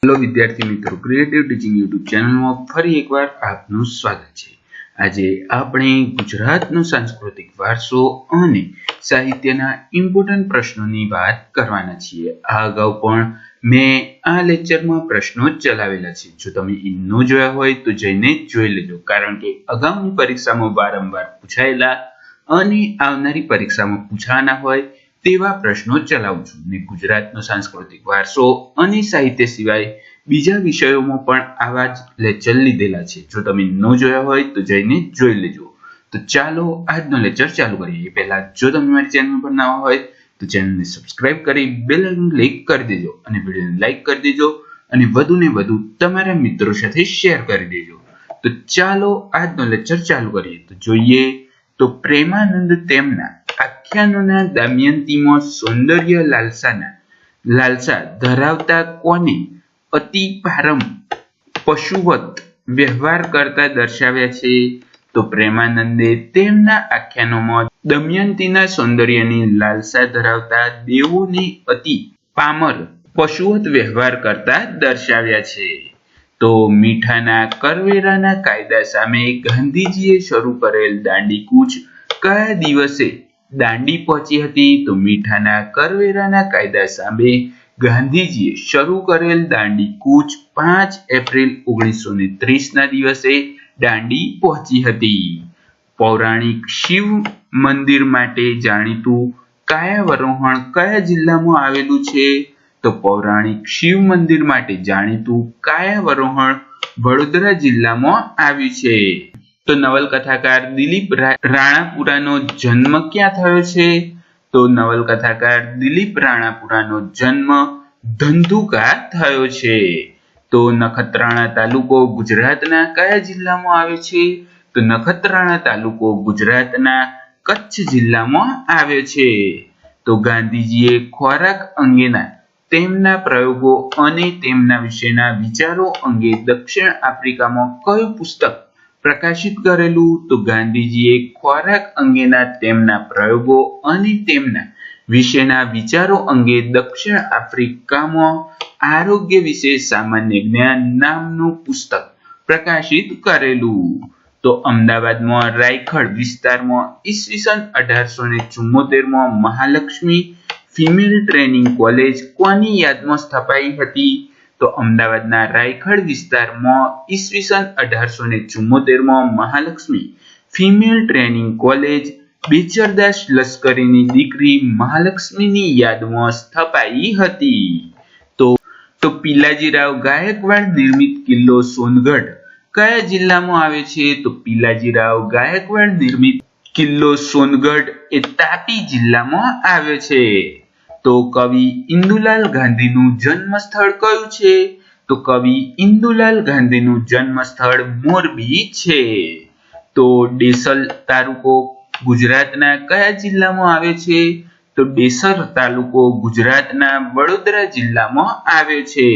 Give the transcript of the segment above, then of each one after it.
Hello विद्यार्थी मित्रों, creative teaching YouTube channel में फरी एक बार आपનું સ્વાગત છે। આજે આપણે ગુજરાતનો સાંસ્કૃતિક વારસો અને સાહિત્યના ઇમ્પોર્ટન્ટ પ્રશ્નોની વાત કરવાના છીએ। આ અગાઉ પણ મેં આ લેક્ચરમાં પ્રશ્નો ચલાવેલા છે। જો તમે એ ન જોયા હોય તો જઈને જોઈ લેજો, કારણ કે અગાઉની પરીક્ષામાં વારંવાર પૂછાયેલા અને આવનારી પરીક્ષામાં પૂછાના હોય તેવા પ્રશ્નો ચલાવું છું ને ગુજરાતનો સાંસ્કૃતિક વારસો અને સાહિત્ય સિવાય બીજા વિષયોમાં પણ આવા જ લેક્ચર લીધેલા છે। જો તમે ન જોયા હોય તો જઈને જોઈ લેજો। તો ચાલો આજનો લેક્ચર ચાલુ કરીએ। એ પહેલા જો તમે મારી ચેનલ પર નવા હોય તો ચેનલને સબસ્ક્રાઇબ કરી બેલ આઇકન ક્લિક કરી દેજો અને વિડિયોને લાઈક કરી દેજો અને વધુને વધુ તમારા મિત્રો સાથે શેર કરી દેજો। તો ચાલો આજનો લેક્ચર ચાલુ કરીએ। તો જોઈએ તો પ્રેમાનંદ તેમના આખ્યાનોના દમયંતીમાં સૌંદર્ય લાલસા ધરાવતા કોને અતિ પારમ પશુવત વ્યવહાર કરતા દર્શાવ્યા છે? તો પ્રેમાનંદે તેમના આખ્યાનોમાં દમયંતીના સૌંદર્યની લાલસા ધરાવતા દેવોને અતિ પામર પશુવત વ્યવહાર કરતા દર્શાવ્યા છે। તો મીઠાના કરવેરાના કાયદા સામે ગાંધીજીએ શરૂ કરેલ દાંડી કૂચ કયા દિવસે દાંડી પહોંચી હતી? તો મીઠાના કરવેરાના કાયદા સામે ગાંધીજીએ શરૂ કરેલ દાંડી કૂચ 5 એપ્રિલ 1930 ના દિવસે દાંડી પહોંચી હતી। પૌરાણિક શિવ મંદિર માટે જાણીતું કાયાવરોહણ કયા જિલ્લામાં આવેલું છે? તો પૌરાણિક શિવ મંદિર માટે જાણીતું કાયાવરોહણ વડોદરા જિલ્લામાં આવ્યું છે। તો નવલકથાકાર દિલીપ રાણાપુરાનો જન્મ ક્યાં થયો છે? તો નવલકથાકાર દિલીપ રાણાપુરાનો જન્મ ધંધુકા થયો છે। તો નખત્રાણા તાલુકો ગુજરાતના કયા જિલ્લામાં આવે છે? તો નખત્રાણા તાલુકો ગુજરાતના કચ્છ જિલ્લામાં આવ્યો છે। તો ગાંધીજીએ ખોરાક અંગેના તેમના પ્રયોગો અને તેમના વિશેના વિચારો અંગે દક્ષિણ આફ્રિકામાં કયું પુસ્તક પ્રકાશિત કરેલું? તો ગાંધીજીએ ખોરાક અંગેના તેમના પ્રયોગો અને તેમના વિશેના વિચારો અંગે દક્ષિણ આફ્રિકામાં આરોગ્ય વિશે સામાન્ય જ્ઞાન નામનું પુસ્તક પ્રકાશિત કરેલું। તો અમદાવાદમાં રાયખડ વિસ્તારમાં ઈસવીસન 1874માં મહાલક્ષ્મી ફિમેલ ટ્રેનિંગ કોલેજ કોની યાદમાં સ્થપાઈ હતી? તો અમદાવાદના રાયખડ વિસ્તારમાં ઈસવીસન 1874માં Mahalakshmi female training college Bechardas લશ્કરીની દીકરી મહાલક્ષ્મીની યાદમાં સ્થપાઈ હતી। તો પિલાજીરાવ ગાયકવાડ નિર્મિત કિલ્લો સોનગઢ કયા જિલ્લામાં આવે છે? તો પિલાજીરાવ ગાયકવાડ નિર્મિત કિલ્લો સોનગઢ એ તાપી જિલ્લામાં આવે છે। તો કવિ ઇન્દુલાલ ગાંધીનું જન્મ સ્થળ કયું છે? તો કવિ ઇન્દુલાલ ગાંધીનું જન્મ સ્થળ મોરબી છે। તો ડેસલ તાલુકો ગુજરાતના કયા જિલ્લામાં આવે છે? તો ડેસર તાલુકો ગુજરાતના વડોદરા જિલ્લામાં આવે છે।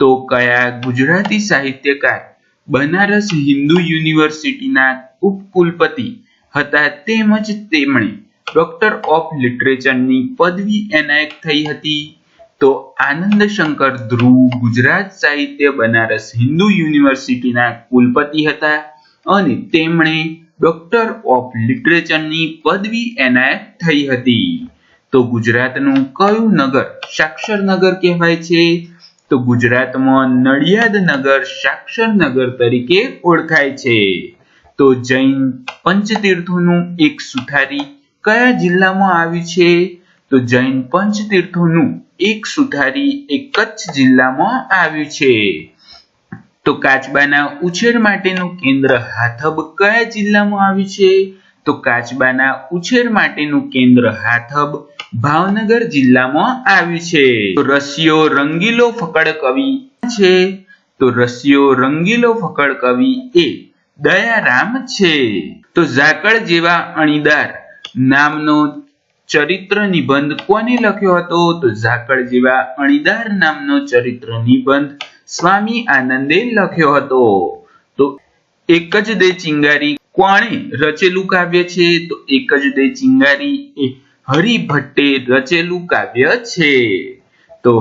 તો કયા ગુજરાતી સાહિત્યકાર બનારસ હિન્દુ યુનિવર્સિટીના ઉપકુલપતિ હતા તેમજ તેમણે ડોક્ટર ઓફ લિટરેચરની પદવી એનાયત થઈ હતી? તો આનંદ શંકર ધ્રુવ ગુજરાત સાહિત્ય બનારસ હિન્દુ યુનિવર્સિટીના કુલપતિ હતા અને તેમણે ડોક્ટર ઓફ લિટરેચરની પદવી એનાયત થઈ હતી। તો ગુજરાતનું કયું નગર સાક્ષર નગર કહેવાય છે? તો ગુજરાતમાં નડિયાદ નગર સાક્ષર નગર તરીકે ઓળખાય છે। તો જૈન પંચતીર્થોનું એક સુથારી કયા જિલ્લામાં આવ્યું છે? તો જૈન પંચતીર્થોનું એક સુથારી એ કચ્છ જિલ્લામાં આવ્યું છે। તો કાચબાના ઉછેર માટેનું કેન્દ્ર હાથબ કયા જિલ્લામાં આવ્યું છે? તો કાચબાના ઉછેર માટેનું કેન્દ્ર હાથબ ભાવનગર જિલ્લામાં આવ્યું છે। તો રસિયો રંગીલો ફકડ કવિ છે? તો રસિયો રંગીલો ફકડ કવિ એ દયારામ છે। તો ઝાકળ જેવા અણીદાર નામનો ચરિત્ર નિબંધ કોને લખ્યો હતો? તો ઝાકળ જેવા અણીદાર નામનો ચરિત્ર નિબંધ સ્વામી આનંદે લખ્યો હતો। તો એક જ દે ચિંગારી કોણે રચેલું કાવ્ય છે? તો એક જ દે ચિંગારી એ હરિભટ્ટે રચેલું કાવ્ય છે। તો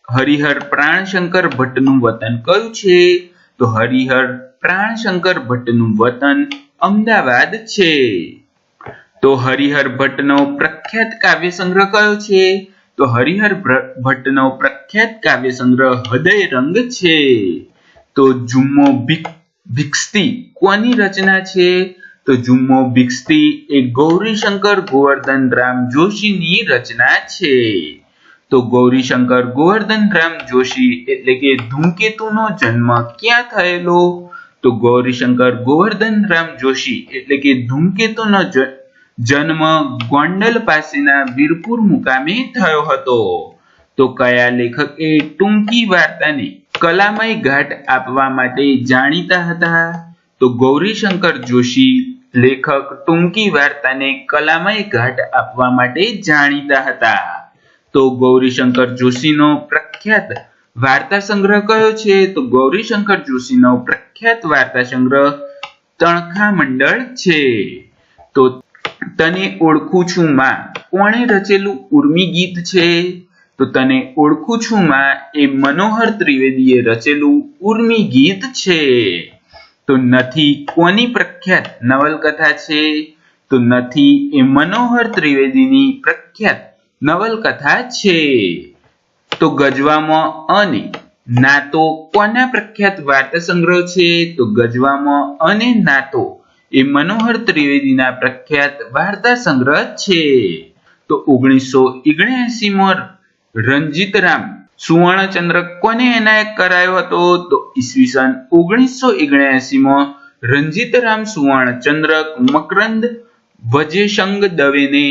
હરિહર પ્રાણશંકર ભટ્ટનું વતન કયું છે? તો હરિહર પ્રાણશંકર ભટ્ટનું વતન અમદાવાદ છે. તો હરિહર ભટ્ટનો પ્રખ્યાત કાવ્ય સંગ્રહ કયો છે? તો હરિહર ભટ્ટનો પ્રખ્યાત કાવ્ય સંગ્રહ હૃદય રંગ છે. તો જુમ્મો ભિક્ષતી કોની રચના છે? તો જુમ્મો ભિક્ષતી એ ગૌરીશંકર ગોવર્ધન રામ જોશીની રચના છે. તો ગૌરીશંકર ગોવર્ધન રામ જોશી એટલે કે ધૂમકેતુનો જન્મ ક્યાં થયેલો? તો ગૌરીશંકર ગોવર્ધન રામ જોશી એટલે કે ધૂમકેતુનો જન્મ ગોંડલ પાસેના વીરપુર મુકામે થયો હતો. તો કયા લેખકે ટૂંકી વાર્તાને કલામય ઘાટ આપવા માટે જાણીતા હતા? તો ગૌરીશંકર જોશી લેખક ટૂંકી વાર્તાને કલામય ઘાટ આપવા માટે જાણીતા હતા. તો ગૌરીશંકર જોશીનો પ્રખ્યાત વાર્તા સંગ્રહ કયો છે? તો ગૌરીશંકર જોશીનો પ્રખ્યાત વાર્તા સંગ્રહ તણખા મંડળ છે. તો તને ઓળખું છું માં કોણે રચેલું ઉર્મી ગીત છે? તો તને ઓળખું છું માં એ મનોહર ત્રિવેદીએ રચેલું ઉર્મી ગીત છે. તો નથી કોની પ્રખ્યાત નવલકથા છે? તો નથી એ મનોહર ત્રિવેદીની પ્રખ્યાત નવલકથા છે. તો ગજવામાં અને નાતો કોના પ્રખ્યાત વાર્તા સંગ્રહ છે? તો ગજવામાં અને નાતો એ મનોહર ત્રિવેદીના પ્રખ્યાત વાર્તા સંગ્રહ છે. તો 1979માં રણજીતરામ સુવર્ણચંદ્રક કોને એનાયત કરાયો હતો? તો ઈસવીસન 1979માં રણજીતરામ સુવર્ણચંદ્રક મકરંદ વજેશંગ દવેને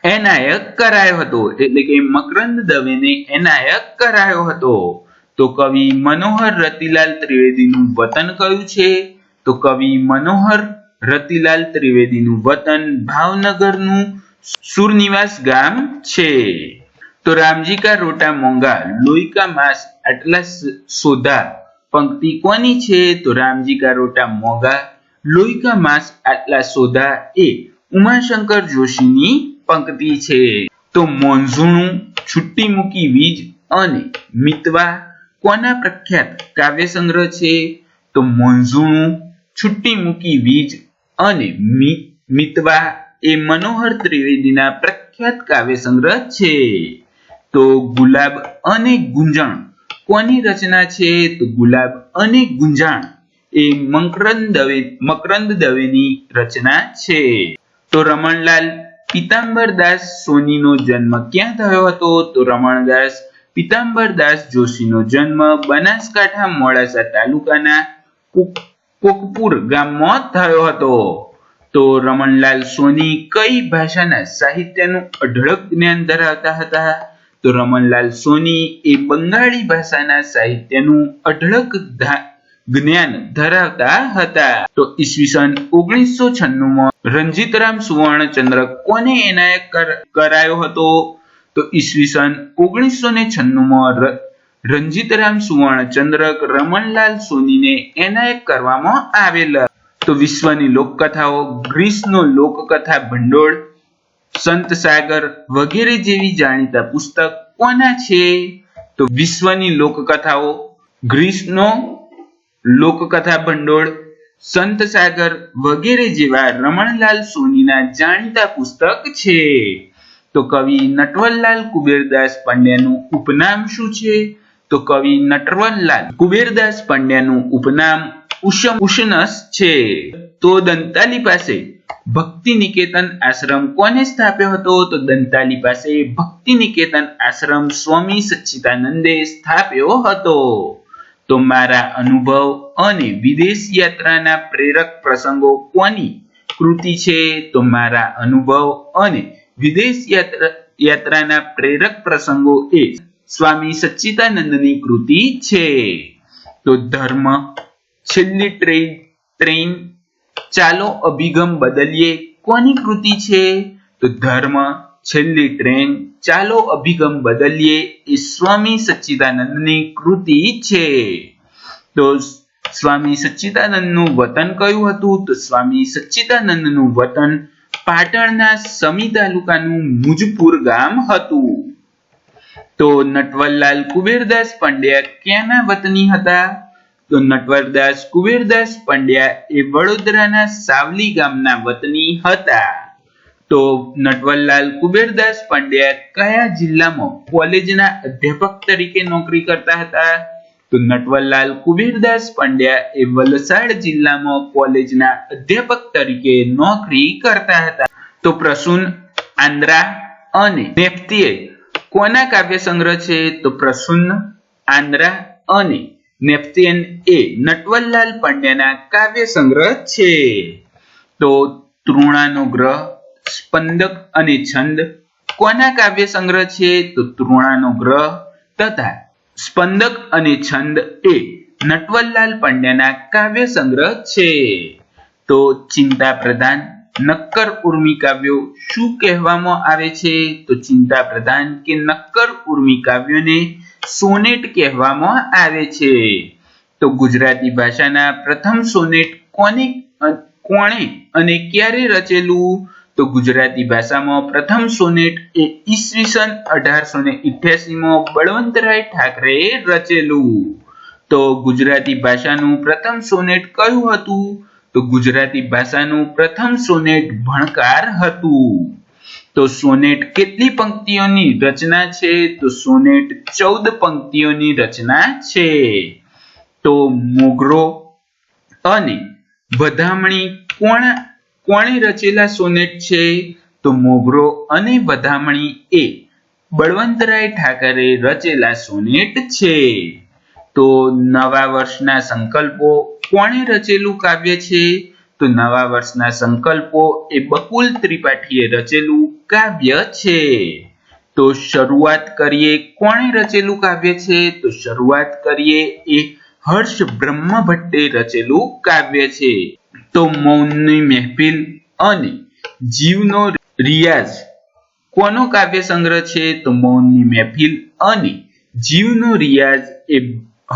એનાયત કરાયો હતો. એટલે કે મકરંદ દવેને એનાયત કરાયો હતો. તો કવિ મનોહર રતિલાલ ત્રિવેદીનું વતન કયું છે? તો કવિ મનોહર રતિલાલ ત્રિવેદીનું વતન ભાવનગરનું સુરનિવાસ ગામ છે. તો રામજી કા રોટા મોંઘા લોહી કા માંસ આટલા સોધા પંક્તિ કોની છે? તો રામજી કા રોટા મોંઘા લોહી કા માંસ આટલા સોધા એ ઉમાશંકર જોશીની પંક્તિ છે. તો મોંઝુણું છુટ્ટી મૂકી વીજ અને મિતવા કોના પ્રખ્યાત કાવ્ય સંગ્રહ છે? તો મોંઝુણું છુટ્ટી મૂકી વીજ અને મિતવા એ મનોહર ત્રિવેદીના પ્રખ્યાત કાવ્ય સંગ્રહ છે. તો ગુલાબ અને ગુંજણ કોની રચના છે? તો ગુલાબ અને ગુંજાણ એ મકરંદ દવેની રચના છે. તો રમણલાલ પીતાંબરદાસ સોનીનો જન્મ ક્યાં થયો હતો? તો રમણદાસ પીતાંબરદાસ જોશીનો જન્મ બનાસકાંઠા મોડાસા તાલુકાના કોકપુર ગામમાં થયો હતો. તો રમણલાલ સોની કઈ ભાષાના સાહિત્યનું અઢળક જ્ઞાન ધરાવતા હતા? તો રમણલાલ સોની એ બંગાળી ભાષાના સાહિત્યનું અઢળક જ્ઞાન ધરાવતા હતા. તો ઈસવીસન 1996માં રણજીતરામ સુવર્ણચંદ્રક કોને એનાયત કરાયો હતો? તો ઈસવીસન 1996માં રણજીતરામ સુવર્ણચંદ્રક રમણલાલ સોનીને એનાયત કરવામાં આવેલા. તો વિશ્વની લોકકથાઓ ગ્રીસનો લોકકથા ભંડોળ સંત સાગર વગેરે જેવી જાણીતા પુસ્તક કોના છે? તો વિશ્વની લોકકથાઓ ગ્રીસનો લોકકથા ભંડોળ સંત સાગર વગેરે જેવા રમણલાલ સોનીના જાણીતા પુસ્તક છે. તો કવિ નટવરલાલ કુબેરદાસ પંડ્યાનું ઉપનામ શું છે? તો કવિ નટવરલાલ કુબેરદાસ પંડ્યાનું ઉપનામ ઉશનસ છે. તો દંતાલી પાસે ભક્તિ નિકેતન આશ્રમ કોને સ્થાપ્યો હતો? તો દંતાલી પાસે ભક્તિ નિકેતન આશ્રમ સ્વામી સચ્ચિદાનંદે સ્થાપ્યો હતો. તો મારા અનુભવ અને વિદેશ યાત્રાના પ્રેરક પ્રસંગો કોની કૃતિ છે? તો મારા અનુભવ અને વિદેશ યાત્રાના પ્રેરક પ્રસંગો એ સ્વામી સચ્ચિદાનંદની કૃતિ છે. તો ધર્મ છેલ્લી ટ્રેન ચાલો અભિગમ બદલીએ કોની કૃતિ છે? તો ધર્મ છેલ્લી ટ્રેન ચાલો અભિગમ બદલીએ એ સ્વામી સચ્ચિદાનંદની કૃતિ છે. તો સ્વામી સચ્ચિદાનંદનું વતન કયું હતું? તો સ્વામી સચ્ચિદાનંદનું વતન પાટણના સમી તાલુકાનું મુજપુર ગામ હતું. તો નટવરલાલ કુબેરદાસ પંડ્યા ક્યાંના વતની હતા? તો નટવરદાસ કુબેરદાસ પંડ્યા એ વડોદરાના સાવલી ગામના વતની હતા. તો નટવરલાલ કુબેરદાસ પંડ્યા કયા જિલ્લામાં કોલેજના અધ્યાપક તરીકે નોકરી કરતા હતા? તો નટવરલાલ કુબેરદાસ પંડ્યા એ વલસાડ જિલ્લામાં કોલેજના અધ્યાપક તરીકે નોકરી કરતા હતા. તો પ્રસૂન, આંદ્રા અને નેફ્થીએ કોના કાવ્ય સંગ્રહ છે? તો પ્રસૂન, આંદ્રા અને નેફ્થિયન એ નટવરલાલ પંડ્યાના કાવ્ય સંગ્રહ છે. તો તૃણાનો ગ્રહ, સ્પંદક અને છંદ કોના કાવ્ય સંગ્રહ છે? તો તૃણાનો ગ્રહ તથા સ્પંદક અને છંદ એ નટવરલાલ પંડ્યાના કાવ્ય સંગ્રહ છે. તો ચિંતા પ્રધાન, નક્કર ઉર્મી કાવ્યો શું કહેવામાં આવે છે? તો ચિંતા પ્રધાન કે નક્કર ઉર્મી કાવ્યોને સોનેટ કહેવામાં આવે છે. તો ગુજરાતી ભાષાના પ્રથમ સોનેટ કોણે અને ક્યારે રચેલું? તો ગુજરાતી ભાષામાં પ્રથમ સોનેટ એ ઈસવીસન 1888 માં બળવંતરાય ઠાકરેએ રચેલું. તો ગુજરાતી ભાષાનું પ્રથમ સોનેટ કયું હતું? તો ગુજરાતી ભાષાનું પ્રથમ સોનેટ ભણકાર હતું. તો સોનેટ કેટલી પંક્તિઓની રચના છે? તો સોનેટ 14 પંક્તિઓની રચના છે. તો મોગરો અને વધામણી કોણે રચેલા સોનેટ છે? તો મોગરો અને વધામણી એ બળવંતરાય ઠાકરે રચેલા સોનેટ છે. તો નવા વર્ષના સંકલ્પો કોણે રચેલું કાવ્ય છે? તો નવા વર્ષના સંકલ્પો એ બકુલ ત્રિપાઠીએ રચેલું કાવ્ય છે. તો શરૂઆત કરીએ કોણે રચેલું કાવ્ય છે? તો શરૂઆત કરીએ એ હર્ષ બ્રહ્મભટ્ટે રચેલું કાવ્ય છે. તો મૌનની મહેફિલ અને જીવનો રિયાઝ કોનો કાવ્ય સંગ્રહ છે? તો મૌનની મહેફિલ અને જીવનો રિયાઝ એ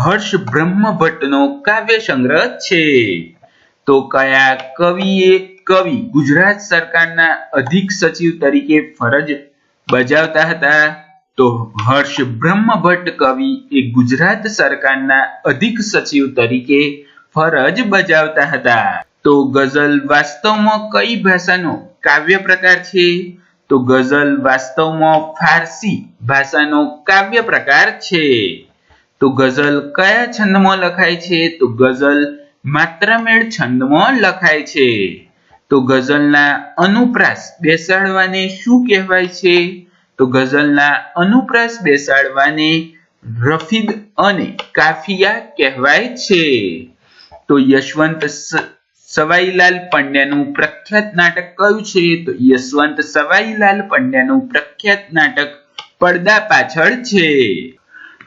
હર્ષ બ્રહ્મભટ્ટનો કાવ્ય સંગ્રહ છે. તો કયા કવિ ગુજરાત સરકારના અધિક સચિવ તરીકે ફરજ બજાવતા હતા? તો હર્ષ બ્રહ્મભટ્ટ કવિ એ ગુજરાત સરકારના અધિક સચિવ તરીકે ફરજ બજાવતા હતા. તો ગઝલ વાસ્તવમાં કઈ ભાષાનો કાવ્ય પ્રકાર છે? તો ગઝલ વાસ્તવમાં ફારસી ભાષાનો કાવ્ય પ્રકાર છે. તો ગઝલ કયા છંદમાં લખાય છે? તો ગઝલ માત્રામેળ છંદમાં લખાય છે. તો ગઝલના અનુપ્રાસ બેસાડવાને શું કહેવાય છે? તો ગઝલના અનુપ્રાસ બેસાડવાને રફીદ અને કાફિયા કહેવાય છે. તો યશવંત સવાઈલાલ પંડ્યાનું પ્રખ્યાત નાટક કયું છે? તો યશવંત સવાઈલાલ પંડ્યાનું પ્રખ્યાત નાટક પડદા પાછળ છે.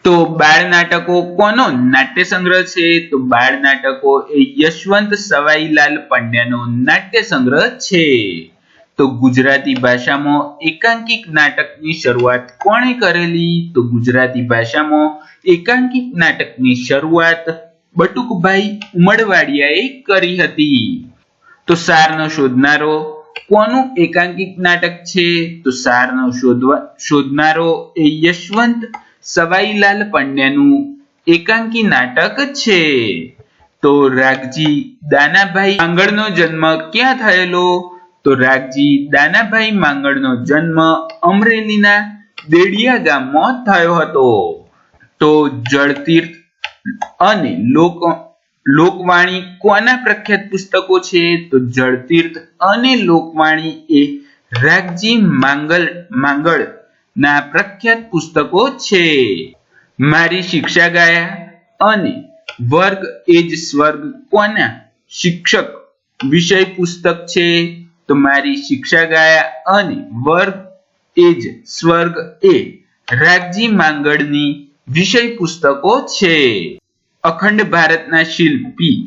તો બાળ નાટકો કોનો નાટ્ય સંગ્રહ છે? તો બાળ નાટકો એ યશવંત સવાઈલાલ પંડ્યાનો નાટ્ય સંગ્રહ છે. તો ગુજરાતી ભાષામાં એકાંકિક નાટકની શરૂઆત કોણે કરેલી? તો ગુજરાતી ભાષામાં એકાંકિક નાટકની શરૂઆત બટુકભાઈ ઉમરવાડિયાએ કરી હતી. તો સારનો શોધનારો કોનું એકાંકિક નાટક છે? તો સારનો શોધનારો એ યશવંત સવાઈલાલ પંડ્યાનું એકાંકી નાટક છે. તો રાગજી દાનાભાઈ માંગડનો જન્મ ક્યાં થયેલો? તો રાગજી દાનાભાઈ માંગડનો જન્મ અમરેલીના દેડિયા ગામમાં થયો હતો. તો જળતીર્થ અને લોકવાણી કોના પ્રખ્યાત પુસ્તકો છે? તો જળતીર્થ અને લોકવાણી એ રાગજી માંગડ ના પ્રખ્યાત પુસ્તકો છે. મારી શિક્ષા ગાયા અને વર્ગ એ જ સ્વર્ગ કોના શિક્ષક વિષય પુસ્તક છે? તો મારી શિક્ષા ગાયા અને વર્ગ એ જ સ્વર્ગ એ રાગજી માંગડની વિષય પુસ્તકો છે. અખંડ ભારતના શિલ્પી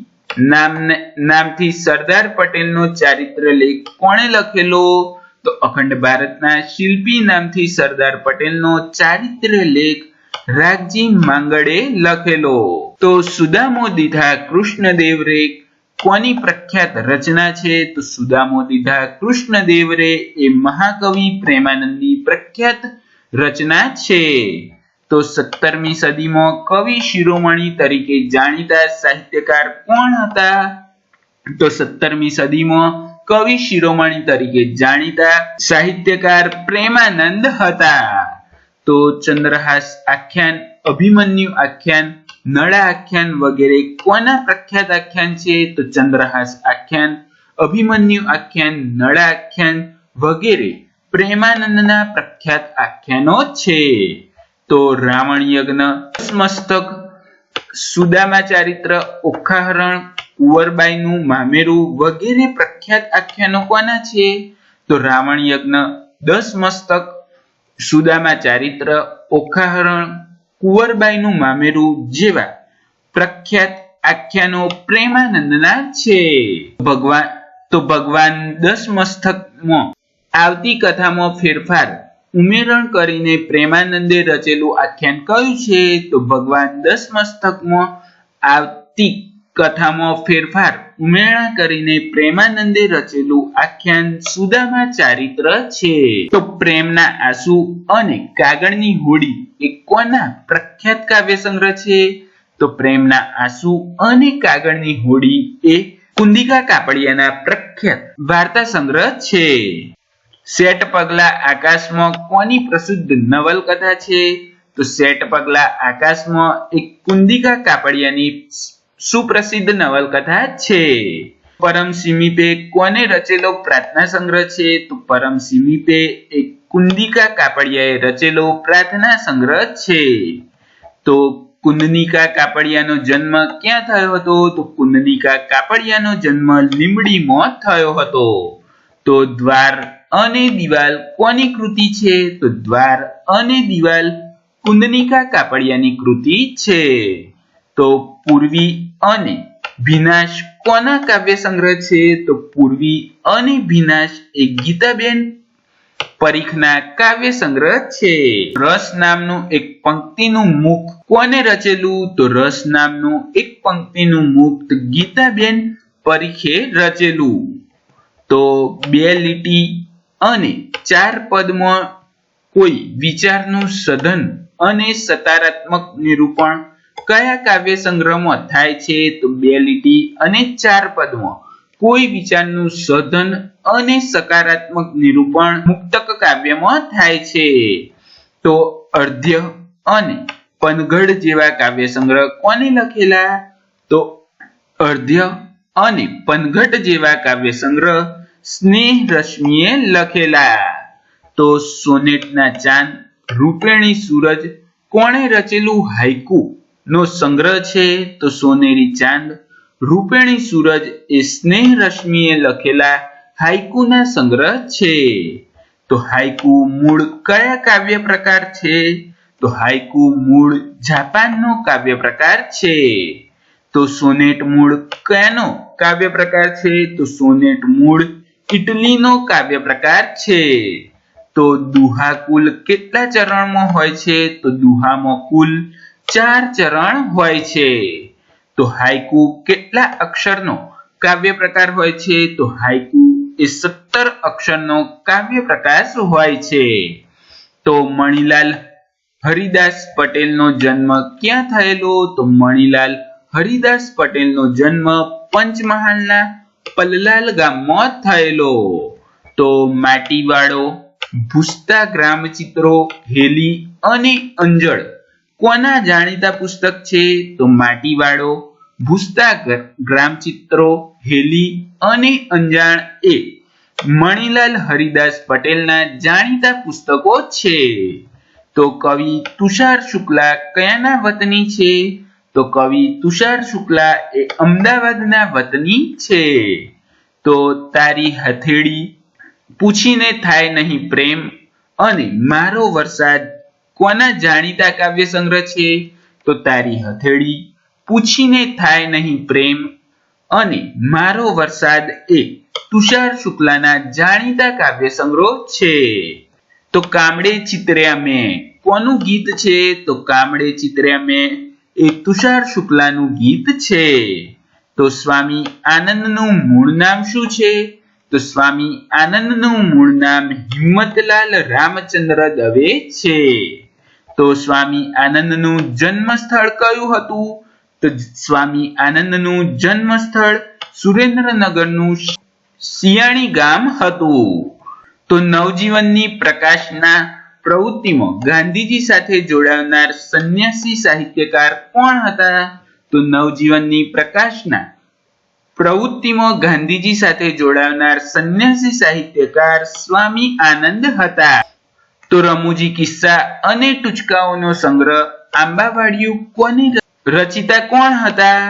નામથી સરદાર પટેલનો ચારિત્ર લેખ કોણે લખેલો? તો અખંડ ભારતના શિલ્પી નામથી સરદાર પટેલનો ચારિત્ર લેખ રાગજી માંગડે લખેલો. તો સુદામો દીધા કૃષ્ણદેવ રે કોની પ્રખ્યાત રચના છે? તો સુદામો દીધા કૃષ્ણદેવ રે એ મહાકવિ પ્રેમાનંદની પ્રખ્યાત રચના છે. તો 17મી સદીમાં કવિ શિરોમણી તરીકે જાણીતા સાહિત્યકાર કોણ હતા? તો 17મી સદીમાં કવિ શિરોમણી તરીકે જાણીતા સાહિત્યકાર પ્રેમાનંદ હતા. તો ચંદ્રહાસ આખ્યાન, અભિમન્યુ આખ્યાન, નળા આખ્યાન વગેરે કોના પ્રખ્યાત આખ્યાન છે? તો ચંદ્રહાસ આખ્યાન, અભિમન્યુ આખ્યાન, નળા આખ્યાન વગેરે પ્રેમાનંદના પ્રખ્યાત આખ્યાનો છે. તો રાવણ યજ્ઞ, મસ્તક, સુદામા ચારિત્ર, ઓખાહરણ, કુંવરબાઈનું મામેરું વગેરે પ્રખ્યાત આખ્યાનો કોના છે? તો રાવણ યજ્ઞ, 10 મસ્તક, સુદામા ચારિત્ર, ઓખાહરણ, કુંવરબાઈનું મામેરું જેવા પ્રખ્યાત આખ્યાનો પ્રેમાનંદના છે. ભગવાન 10 મસ્તકમાં આવતી કથામાં ફેરફાર ઉમેરણ કરીને પ્રેમાનંદે રચેલું આખ્યાન કયું છે? તો ભગવાન 10 મસ્તકમાં આવતી કથામાં ફેરફાર ઉમેરણા કરીને પ્રેમાનંદે રચેલું આખ્યાન સુદામા ચારિત્ર છે. તો પ્રેમના આંસુ અને કાગળની હોડી એ કોના પ્રખ્યાત કાવ્ય સંગ્રહ છે? તો પ્રેમના આંસુ અને કાગળની હોડી એ કુંદિકા કાપડિયાના પ્રખ્યાત વાર્તા સંગ્રહ છે. શેઠ પગલા આકાશમાં કોની પ્રસિદ્ધ નવલકથા છે? તો શેઠ પગલા આકાશમાં એક કુંદિકા કાપડિયાની સુપ્રસિદ્ધ નવલકથા છે. પરમ સમીપે કોને રચેલો પ્રાર્થના સંગ્રહ છે? તો પરમ સમીપે એક કુંદિકા કાપડિયાએ રચેલો પ્રાર્થના સંગ્રહ છે. તો કુંદનિકા કાપડિયાનો જન્મ ક્યાં થયો હતો? તો કુંદનિકા કાપડિયાનો જન્મ લીંબડીમાં થયો હતો. તો દ્વાર અને દિવાલ કોની કૃતિ છે? તો દ્વાર અને દિવાલ કુંદનિકા કાપડિયાની કૃતિ છે. તો પૂર્વી અને ભીનાશ કોના કાવ્ય સંગ્રહ છે? તો પૂર્વી અને ભીનાશ એ ગીતાબેન પરીખના કાવ્ય સંગ્રહ છે. રસ નામનું એક પંક્તિનું મુક્ત કોને રચેલું? તો રસ નામનું એક પંક્તિનું મુક્ત ગીતાબેન પરીખે રચેલું. તો 2 લીટી અને 4 પદમાં કોઈ વિચારનું સઘન અને સકારાત્મક નિરૂપણ કયા કાવ્ય સંગ્રહમાં થાય છે? તો 2 લીટી અને 4 પદમાં કોઈ વિચારનું સઘન અને સકારાત્મક નિરૂપણ મુક્તક કાવ્યમાં થાય છે. તો અર્ધ્ય અને પનઘડ જેવા કાવ્ય સંગ્રહ કોને લખેલા? તો અર્ધ્ય અને પનઘટ જેવા કાવ્ય સંગ્રહ સ્નેહ રશ્મિએ લખેલા. તો સોનેટના ચાંદ, રૂપેણી સૂરજ કોણે રચેલું હાઈકુ નો સંગ્રહ છે? તો સોનેરી ચાંદ, રૂપેણી સૂરજ એ સ્નેહ રશ્મિએ લખેલા હાઈકુના સંગ્રહ છે. તો હાઈકુ મૂળ કયા કાવ્ય પ્રકાર છે? તો હાઈકુ મૂળ જાપાનનો કાવ્ય પ્રકાર છે. તો સોનેટ મૂળ કયાનો કાવ્ય પ્રકાર છે? તો સોનેટ મૂળ ઇટલીનો કાવ્ય પ્રકાર છે. તો દુહા કુલ કેટલા ચરણમાં હોય છે? તો દુહામાં કુલ 4 ચરણ હોય છે. તો હાઈકુ કેટલા અક્ષરનો કાવ્ય પ્રકાર હોય છે? તો હાઈકુ એ 17 અક્ષરનો કાવ્ય પ્રકાર હોય છે. તો મણિલાલ હરિદાસ પટેલનો જન્મ ક્યાં થયેલો? તો મણિલાલ હરિદાસ પટેલનો જન્મ પંચમહાલના પલલાલ ગામમાં થયેલો. તો માટીવાળો, ભૂસતા ગ્રામચિત્રો, હેલી અને અંજળ કોના જાણીતા પુસ્તક છે? તો માટીવાળો, ભૂસતા ગ્રામચિત્રો, હેલી અને અંજાણ એ મણિલાલ હરિદાસ પટેલના જાણીતા પુસ્તકો છે. તો કવિ તુષાર શુક્લા કયાના વતની છે? તો કવિ તુષાર શુક્લા એ અમદાવાદના વતની છે. તો તારી હથેળી પૂછીને થાય નહીં પ્રેમ અને મારો વરસાદ કોના જાણીતા કાવ્ય સંગ્રહ છે? તો તારી હથેળી પૂછીને થાય નહીં પ્રેમ અને મારો વરસાદ એ તુષાર શુક્લાના જાણીતા કાવ્ય સંગ્રહ છે. તો કામડે ચિતર્યા મેં કોનું ગીત છે? તો કામડે ચિતર્યા મેં એ તુષાર શુક્લાનું ગીત છે. તો સ્વામી આનંદનું મૂળ નામ શું છે? તો સ્વામી આનંદનું મૂળ નામ હિંમતલાલ રામચંદ્ર દવે છે. તો તો સ્વામી આનંદનું જન્મ સ્થળ કયું હતું? તો સ્વામી આનંદનું જન્મ સ્થળ સુરેન્દ્રનગરનું શિયાળી ગામ હતું. તો નવજીવનની પ્રકાશના પ્રવૃત્તિમાં ગાંધીજી સાથે જોડાવનાર સંન્યાસી સાહિત્યકાર કોણ હતા? તો નવજીવનની પ્રકાશના પ્રવૃત્તિમાં ગાંધીજી સાથે જોડાવનાર સંન્યાસી સાહિત્યકાર સ્વામી આનંદ હતા. તો રમૂજી કિસ્સા અને ટૂચકાઓનો સંગ્રહ આંબાવાડિયું કોની રચિતા કોણ હતા?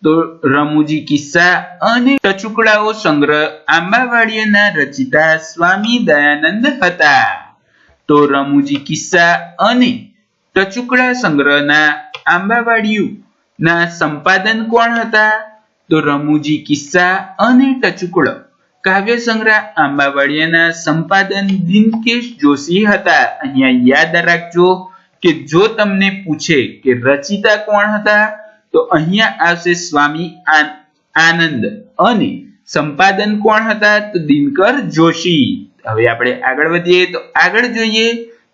તો રમૂજી કિસ્સા અને ટચુકડાઓ સંગ્રહ આંબાવાડિયાના રચિતા સ્વામી દયાનંદ હતા. તો રમૂજી કિસ્સા અને ટચુકડા સંગ્રહના આંબાવાડિયુંના સંપાદન કોણ હતા? તો રમૂજી કિસ્સા અને ટચુકડો કાવ્ય સંગ્રહ આંબાવાડિયાના સંપાદન દિનકેશ જોશી હતા. અહીંયા યાદ રાખજો કે જો તમને પૂછે કે રચિતા કોણ હતા તો અહીંયા આવશે સ્વામી આનંદ અને સંપાદન કોણ હતા? તો દિનકર જોશી. હવે આપણે આગળ વધીએ તો આગળ જોઈએ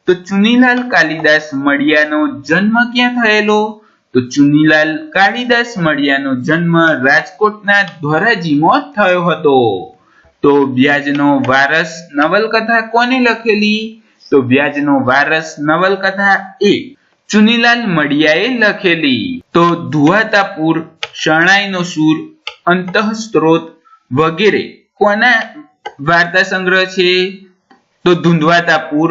તો ચુનીલાલ કાલિદાસ મળિયાનો જન્મ ક્યાં થયેલો? તો ચુનીલાલ કાલિદાસ મળિયાનો જન્મ રાજકોટના ધોરાજીમાં થયો હતો. તો વ્યાજનો વારસ નવલકથા કોને લખેલી? તો વ્યાજનો વારસ નવલકથા એ ચુનીલાલ મળિયાએ લખેલી. તો ધુવાતાપુર, શરણાઈનો સૂર, અંતઃસ્ત્રોત વગેરે કોના વાર્તા સંગ્રહ છે? તો ધુંધવાતાપુર,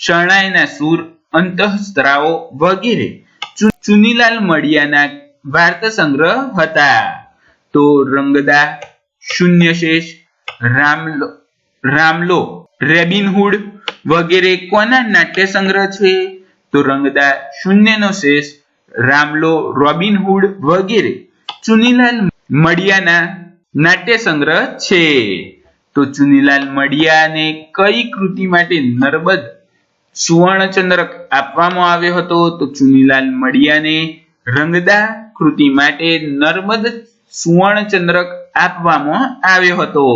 શરણાઈના સૂર, અંતઃસ્ત્રાવો વગેરે ચુનીલાલ મળિયાના વાર્તા સંગ્રહ હતા. તો રંગદા, શૂન્યશેષ, રામલો, રેબિનહુડ વગેરે કોના નાટ્ય સંગ્રહ છે? તો રંગદા, શૂન્યનો શેષ, રામલો, રોબિનહુડ વગેરે ચુનીલાલ મળિયાના નાટ્ય સંગ્રહ છે. તો ચુનીલાલ મળિયાને કઈ કૃતિ માટે નર્મદ સુવર્ણચંદ્રક આપવામાં આવ્યો હતો? તો ચુનીલાલ મળિયાને રંગદા કૃતિ માટે નર્મદ સુવર્ણચંદ્રક આપવામાં આવ્યો હતો.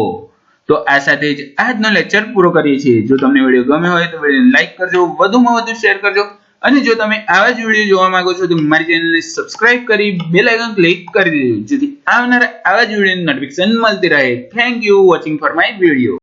તો આ સાથે જ આજનો લેક્ચર પૂરો કરીએ છીએ. જો તમને વિડીયો ગમ્યો હોય તો વિડીયોને લાઈક કરજો, વધુમાં વધુ શેર કરજો અને જો તમે આવા જ વિડીયો જોવા માંગો છો તો મારી ચેનલને સબસ્ક્રાઇબ કરી બેલ આઇકન ક્લિક કરી દેજો જેથી આવનારા આવા જ વિડીયોની નોટિફિકેશન મળતી રહે. Thank you watching for my video.